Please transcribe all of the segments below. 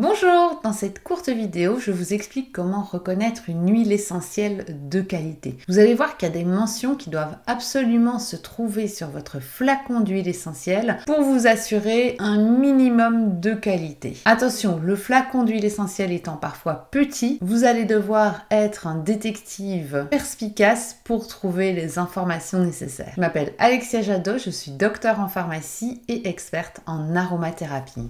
Bonjour, dans cette courte vidéo, je vous explique comment reconnaître une huile essentielle de qualité. Vous allez voir qu'il y a des mentions qui doivent absolument se trouver sur votre flacon d'huile essentielle pour vous assurer un minimum de qualité. Attention, le flacon d'huile essentielle étant parfois petit, vous allez devoir être un détective perspicace pour trouver les informations nécessaires. Je m'appelle Alexia Jadot, je suis docteure en pharmacie et experte en aromathérapie.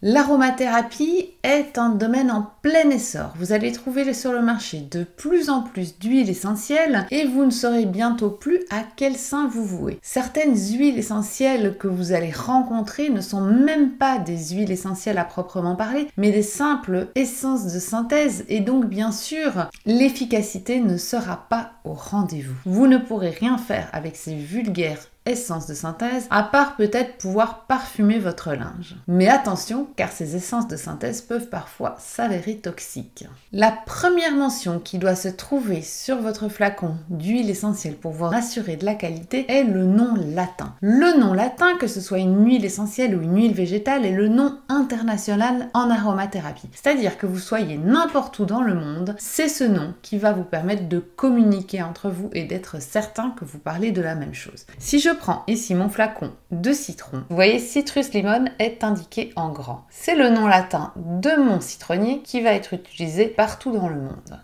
L'aromathérapie est un domaine en plein essor. Vous allez trouver sur le marché de plus en plus d'huiles essentielles et vous ne saurez bientôt plus à quel saint vous vouez. Certaines huiles essentielles que vous allez rencontrer ne sont même pas des huiles essentielles à proprement parler, mais des simples essences de synthèse et donc bien sûr, l'efficacité ne sera pas au rendez-vous. Vous ne pourrez rien faire avec ces vulgaires essences de synthèse, à part peut-être pouvoir parfumer votre linge. Mais attention, car ces essences de synthèse peuvent parfois s'avérer toxiques. La première mention qui doit se trouver sur votre flacon d'huile essentielle pour vous assurer de la qualité est le nom latin. Le nom latin, que ce soit une huile essentielle ou une huile végétale, est le nom international en aromathérapie. C'est-à-dire que vous soyez n'importe où dans le monde, c'est ce nom qui va vous permettre de communiquer entre vous et d'être certain que vous parlez de la même chose. Si je prends ici mon flacon de citron, vous voyez citrus limon est indiqué en grand. C'est le nom latin de mon citronnier qui va être utilisé partout dans le monde.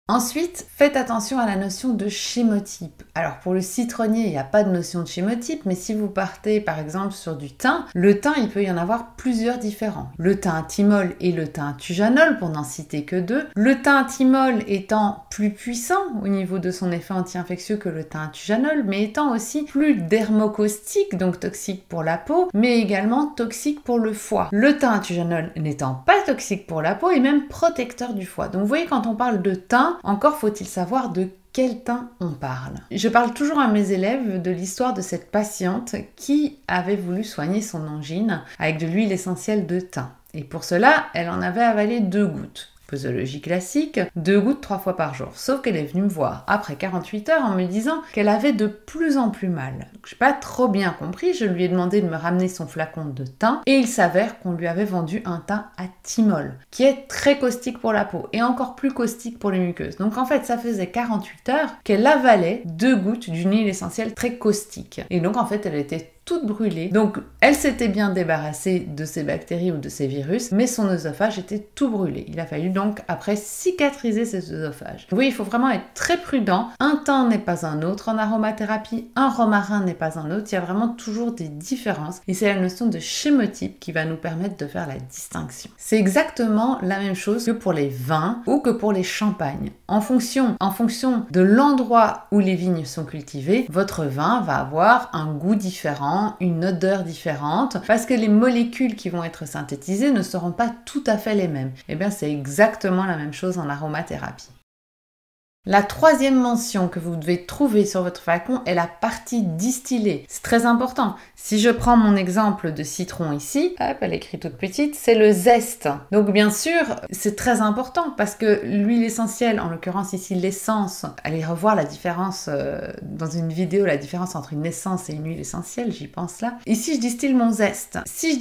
Ensuite, faites attention à la notion de chémotype. Alors pour le citronnier, il n'y a pas de notion de chémotype, mais si vous partez par exemple sur du thym, le thym, il peut y en avoir plusieurs différents. Le thym thymol et le thym thujanol, pour n'en citer que deux. Le thym thymol étant plus puissant au niveau de son effet anti-infectieux que le thym thujanol, mais étant aussi plus dermocaustique, donc toxique pour la peau, mais également toxique pour le foie. Le thym thujanol n'étant pas toxique pour la peau et même protecteur du foie. Donc vous voyez, quand on parle de thym, encore faut-il savoir de quel thym on parle. Je parle toujours à mes élèves de l'histoire de cette patiente qui avait voulu soigner son angine avec de l'huile essentielle de thym. Et pour cela, elle en avait avalé 2 gouttes. Posologie classique, 2 gouttes 3 fois par jour. Sauf qu'elle est venue me voir après 48 heures en me disant qu'elle avait de plus en plus mal. Je n'ai pas trop bien compris, je lui ai demandé de me ramener son flacon de thym et il s'avère qu'on lui avait vendu un thym à thymol, qui est très caustique pour la peau et encore plus caustique pour les muqueuses. Donc en fait, ça faisait 48 heures qu'elle avalait 2 gouttes d'une huile essentielle très caustique. Et donc en fait, elle était toute brûlée. Donc, elle s'était bien débarrassée de ces bactéries ou de ces virus, mais son œsophage était tout brûlé. Il a fallu donc, après, cicatriser cet œsophage. Oui, il faut vraiment être très prudent. Un thym n'est pas un autre en aromathérapie, un romarin n'est pas un autre. Il y a vraiment toujours des différences. Et c'est la notion de chémotype qui va nous permettre de faire la distinction. C'est exactement la même chose que pour les vins ou que pour les champagnes. En fonction de l'endroit où les vignes sont cultivées, votre vin va avoir un goût différent, une odeur différente, parce que les molécules qui vont être synthétisées ne seront pas tout à fait les mêmes. Et bien c'est exactement la même chose en aromathérapie. La troisième mention que vous devez trouver sur votre flacon est la partie distillée. C'est très important. Si je prends mon exemple de citron ici, hop, elle est écrite toute petite, c'est le zeste. Donc bien sûr, c'est très important parce que l'huile essentielle, en l'occurrence ici l'essence, allez revoir la différence dans une vidéo, la différence entre une essence et une huile essentielle, j'y pense là. Ici, je distille mon zeste. Si je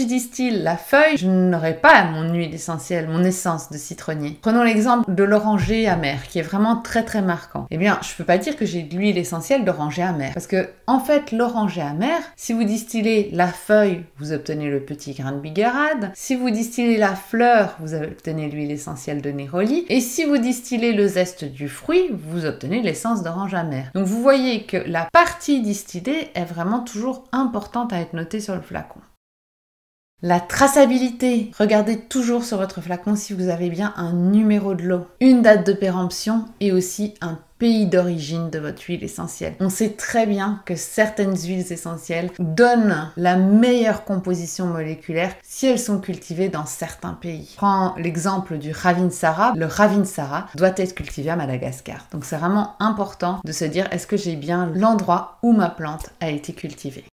distille la feuille, je n'aurai pas mon huile essentielle, mon essence de citronnier. Prenons l'exemple de l'oranger amer, qui est vraiment très très marquant. Eh bien, je peux pas dire que j'ai de l'huile essentielle d'oranger amer, parce que en fait, l'oranger amer, si vous distillez la feuille, vous obtenez le petit grain de bigarade. Si vous distillez la fleur, vous obtenez l'huile essentielle de néroli. Et si vous distillez le zeste du fruit, vous obtenez l'essence d'orange amer. Donc vous voyez que la partie distillée est vraiment toujours importante à être notée sur le flacon. La traçabilité. Regardez toujours sur votre flacon si vous avez bien un numéro de lot, une date de péremption et aussi un pays d'origine de votre huile essentielle. On sait très bien que certaines huiles essentielles donnent la meilleure composition moléculaire si elles sont cultivées dans certains pays. Je prends l'exemple du Ravinsara. Le Ravinsara doit être cultivé à Madagascar. Donc c'est vraiment important de se dire, est-ce que j'ai bien l'endroit où ma plante a été cultivée?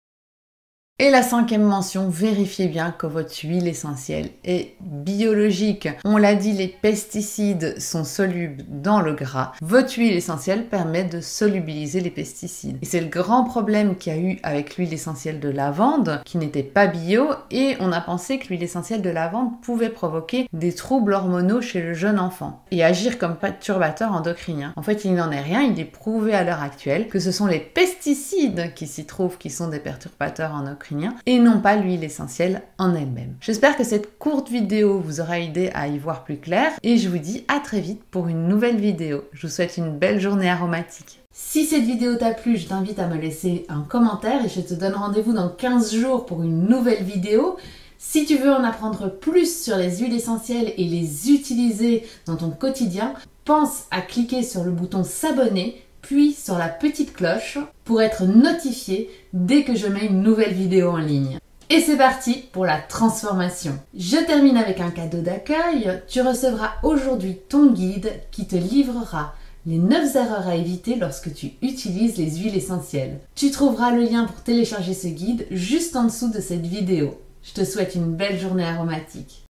Et la cinquième mention, vérifiez bien que votre huile essentielle est biologique. On l'a dit, les pesticides sont solubles dans le gras. Votre huile essentielle permet de solubiliser les pesticides. Et c'est le grand problème qu'il y a eu avec l'huile essentielle de lavande, qui n'était pas bio, et on a pensé que l'huile essentielle de lavande pouvait provoquer des troubles hormonaux chez le jeune enfant et agir comme perturbateur endocrinien. En fait, il n'en est rien, il est prouvé à l'heure actuelle que ce sont les pesticides qui s'y trouvent qui sont des perturbateurs endocriniens et non pas l'huile essentielle en elle-même. J'espère que cette courte vidéo vous aura aidé à y voir plus clair et je vous dis à très vite pour une nouvelle vidéo. Je vous souhaite une belle journée aromatique. Si cette vidéo t'a plu, je t'invite à me laisser un commentaire et je te donne rendez-vous dans 15 jours pour une nouvelle vidéo. Si tu veux en apprendre plus sur les huiles essentielles et les utiliser dans ton quotidien, pense à cliquer sur le bouton s'abonner puis sur la petite cloche pour être notifié dès que je mets une nouvelle vidéo en ligne. Et c'est parti pour la transformation. Je termine avec un cadeau d'accueil. Tu recevras aujourd'hui ton guide qui te livrera les 9 erreurs à éviter lorsque tu utilises les huiles essentielles. Tu trouveras le lien pour télécharger ce guide juste en dessous de cette vidéo. Je te souhaite une belle journée aromatique.